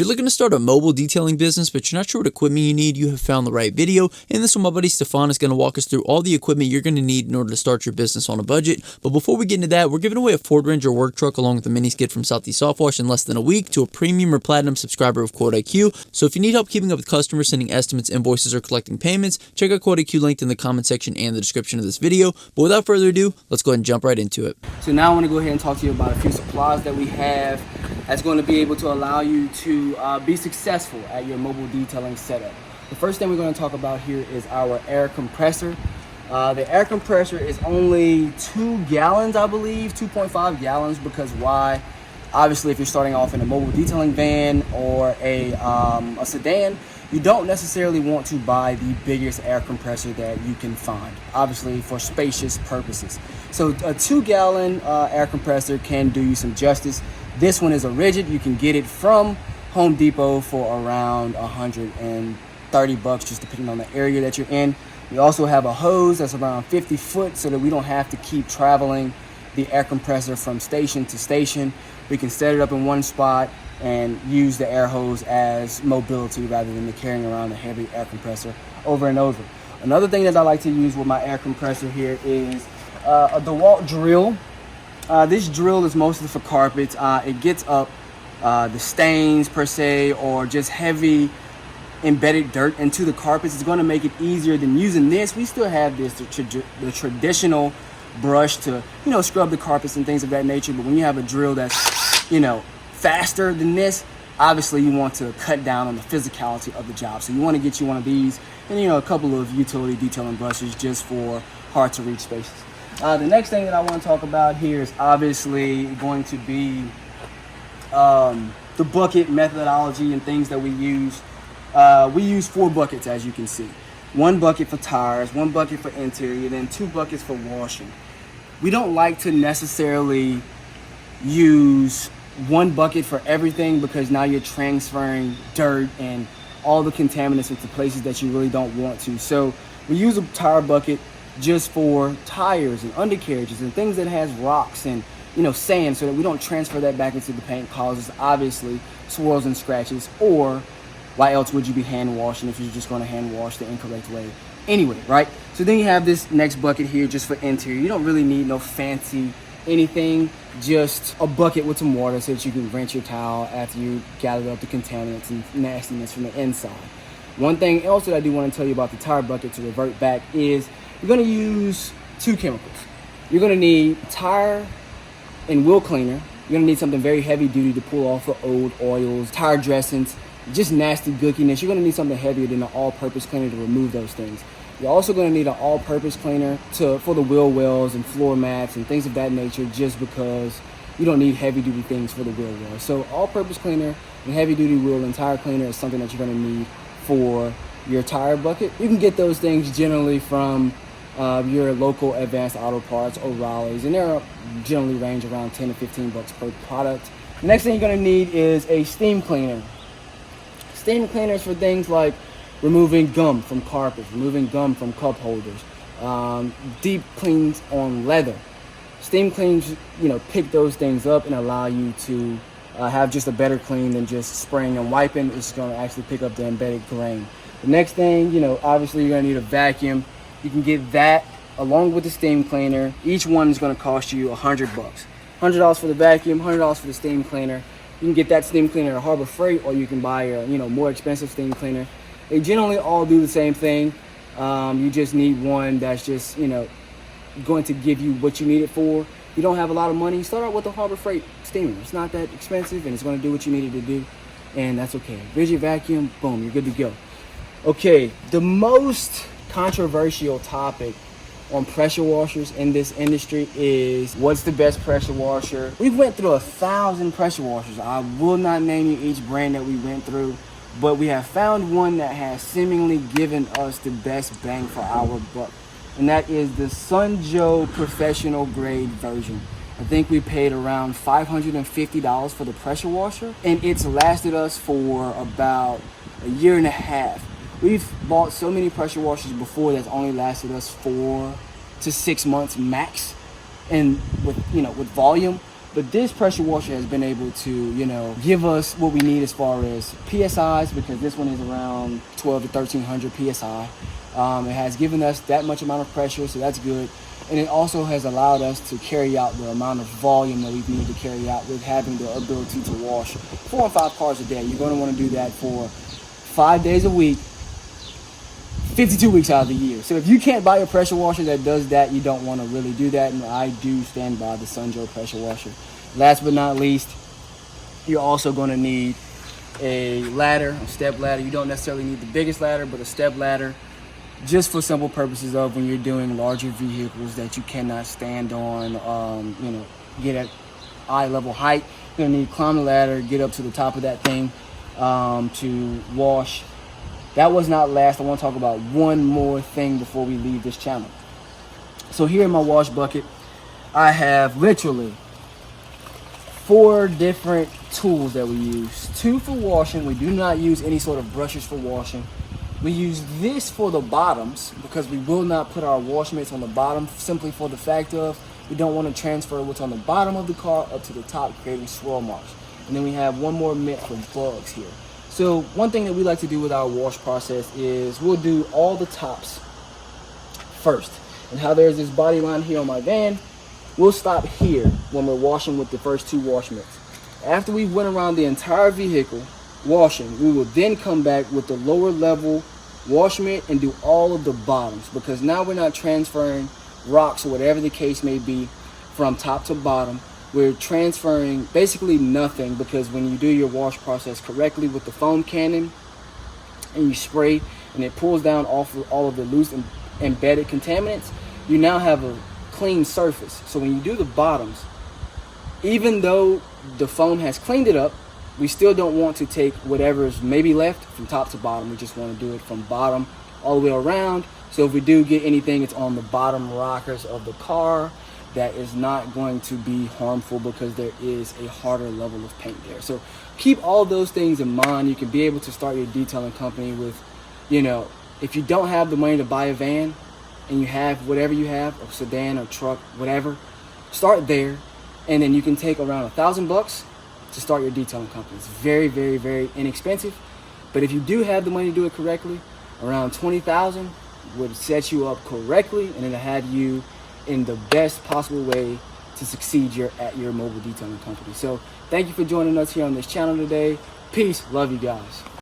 you're looking to start a mobile detailing business but you're not sure what equipment you need, you have found the right video. In this one, my buddy Stefan is going to walk us through all the equipment you're going to need in order to start your business on a budget. But before we get into that, we're giving away a Ford Ranger work truck along with a mini skid from Southeast Soft Wash in less than a week to a premium or platinum subscriber of Quote IQ. So if you need help keeping up with customers, sending estimates, invoices, or collecting payments, check out Quote IQ linked in the comment section and the description of this video. But without further ado, let's go ahead and jump right into it. So now I want to go ahead and talk to you about a few supplies that we have that's going to be able to allow you to be successful at your mobile detailing setup. The first thing we're going to talk about here is our air compressor. The air compressor is only 2 gallons, I believe, 2.5 gallons, because why? Obviously, if you're starting off in a mobile detailing van or a sedan, you don't necessarily want to buy the biggest air compressor that you can find, obviously for spacious purposes. So a 2-gallon air compressor can do you some justice. This one is a rigid. You can get it from Home Depot for around $130, just depending on the area that you're in. We also have a hose that's around 50 foot so that we don't have to keep traveling the air compressor from station to station. We can set it up in one spot and use the air hose as mobility rather than carrying around a heavy air compressor over and over. Another thing that I like to use with my air compressor here is a DeWalt drill. This drill is mostly for carpets. It gets up the stains per se, or just heavy embedded dirt into the carpets. It's going to make it easier than using this. We still have this, the traditional brush to, scrub the carpets and things of that nature. But when you have a drill that's, faster than this, obviously you want to cut down on the physicality of the job. So you want to get you one of these and, a couple of utility detailing brushes just for hard to reach spaces. The next thing that I want to talk about here is obviously going to be the bucket methodology and things that we use. We use 4 buckets, as you can see. 1 bucket for tires, 1 bucket for interior, then 2 buckets for washing. We don't like to necessarily use 1 bucket for everything, because now you're transferring dirt and all the contaminants into places that you really don't want to. So we use a tire bucket just for tires and undercarriages and things that has rocks and sand, so that we don't transfer that back into the paint, causes obviously swirls and scratches. Or why else would you be hand washing if you're just going to hand wash the incorrect way anyway, right? So then you have this next bucket here just for interior. You don't really need no fancy anything, just a bucket with some water so that you can rinse your towel after you gather up the contaminants and nastiness from the inside. One thing else that I do want to tell you about the tire bucket, to revert back, is you're going to use 2 chemicals. You're going to need tire and wheel cleaner. You're going to need something very heavy duty to pull off the old oils, tire dressings, just nasty gookiness. You're going to need something heavier than an all-purpose cleaner to remove those things. You're also going to need an all-purpose cleaner for the wheel wells and floor mats and things of that nature, just because you don't need heavy-duty things for the wheel wells. So all-purpose cleaner and heavy-duty wheel and tire cleaner is something that you're going to need for your tire bucket. You can get those things generally from your local Advanced Auto Parts, O'Reilly's, and they're generally range around $10 to $15 per product. The next thing you're going to need is a steam cleaner. Steam cleaners for things like removing gum from carpets, removing gum from cup holders, deep cleans on leather. Steam cleans, pick those things up and allow you to have just a better clean than just spraying and wiping. It's going to actually pick up the embedded grain. The next thing, obviously you're going to need a vacuum. You can get that along with the steam cleaner. Each one is going to cost you $100. $100 for the vacuum, $100 for the steam cleaner. You can get that steam cleaner at Harbor Freight, or you can buy a more expensive steam cleaner. They generally all do the same thing. You just need one that's just going to give you what you need it for. If you don't have a lot of money, start out with the Harbor Freight steamer. It's not that expensive, and it's going to do what you need it to do, and that's okay. Rigid vacuum, boom, you're good to go. Okay, the most controversial topic on pressure washers in this industry is, what's the best pressure washer? We went through 1,000 pressure washers. I will not name you each brand that we went through, but we have found one that has seemingly given us the best bang for our buck, and that is the Sunjo professional grade version. I think we paid around $550 for the pressure washer, and it's lasted us for about a year and a half. We've bought so many pressure washers before that's only lasted us 4 to 6 months max, and with volume. But this pressure washer has been able to, you know, give us what we need as far as PSIs, because this one is around 12 to 1300 PSI. It has given us that much amount of pressure, so that's good. And it also has allowed us to carry out the amount of volume that we need to carry out with having the ability to wash 4 and 5 cars a day. You're going to want to do that for 5 days a week, 52 weeks out of the year. So if you can't buy a pressure washer that does that, you don't want to really do that. And I do stand by the Sunjoe pressure washer. Last but not least, you're also going to need a ladder, a step ladder. You don't necessarily need the biggest ladder, but a step ladder, just for simple purposes of when you're doing larger vehicles that you cannot stand on, you know, get at eye level height. You're gonna need to climb the ladder, get up to the top of that thing to wash. That was not last. I want to talk about one more thing before we leave this channel. So here in my wash bucket, I have literally 4 different tools that we use. 2 for washing. We do not use any sort of brushes for washing. We use this for the bottoms because we will not put our wash mitts on the bottom, simply for the fact of we don't want to transfer what's on the bottom of the car up to the top, creating swirl marks. And then we have one more mitt for bugs here. So one thing that we like to do with our wash process is we'll do all the tops first. And how there's this body line here on my van, we'll stop here when we're washing with the first 2 wash mitts. After we went around the entire vehicle washing, we will then come back with the lower level wash mitt and do all of the bottoms, because now we're not transferring rocks or whatever the case may be from top to bottom. We're transferring basically nothing, because when you do your wash process correctly with the foam cannon and you spray and it pulls down off all of the loose and embedded contaminants, you now have a clean surface. So when you do the bottoms, even though the foam has cleaned it up, we still don't want to take whatever's maybe left from top to bottom. We just want to do it from bottom all the way around. So if we do get anything, it's on the bottom rockers of the car. That is not going to be harmful because there is a harder level of paint there. So keep all those things in mind. You can be able to start your detailing company with, you know, if you don't have the money to buy a van and you have whatever you have, a sedan or truck, whatever, start there. And then you can take around $1,000 to start your detailing company. It's very, very, very inexpensive. But if you do have the money to do it correctly, around $20,000 would set you up correctly, and it'll have you in the best possible way to succeed at your mobile detailing company. So thank you for joining us here on this channel today. Peace. Love you guys.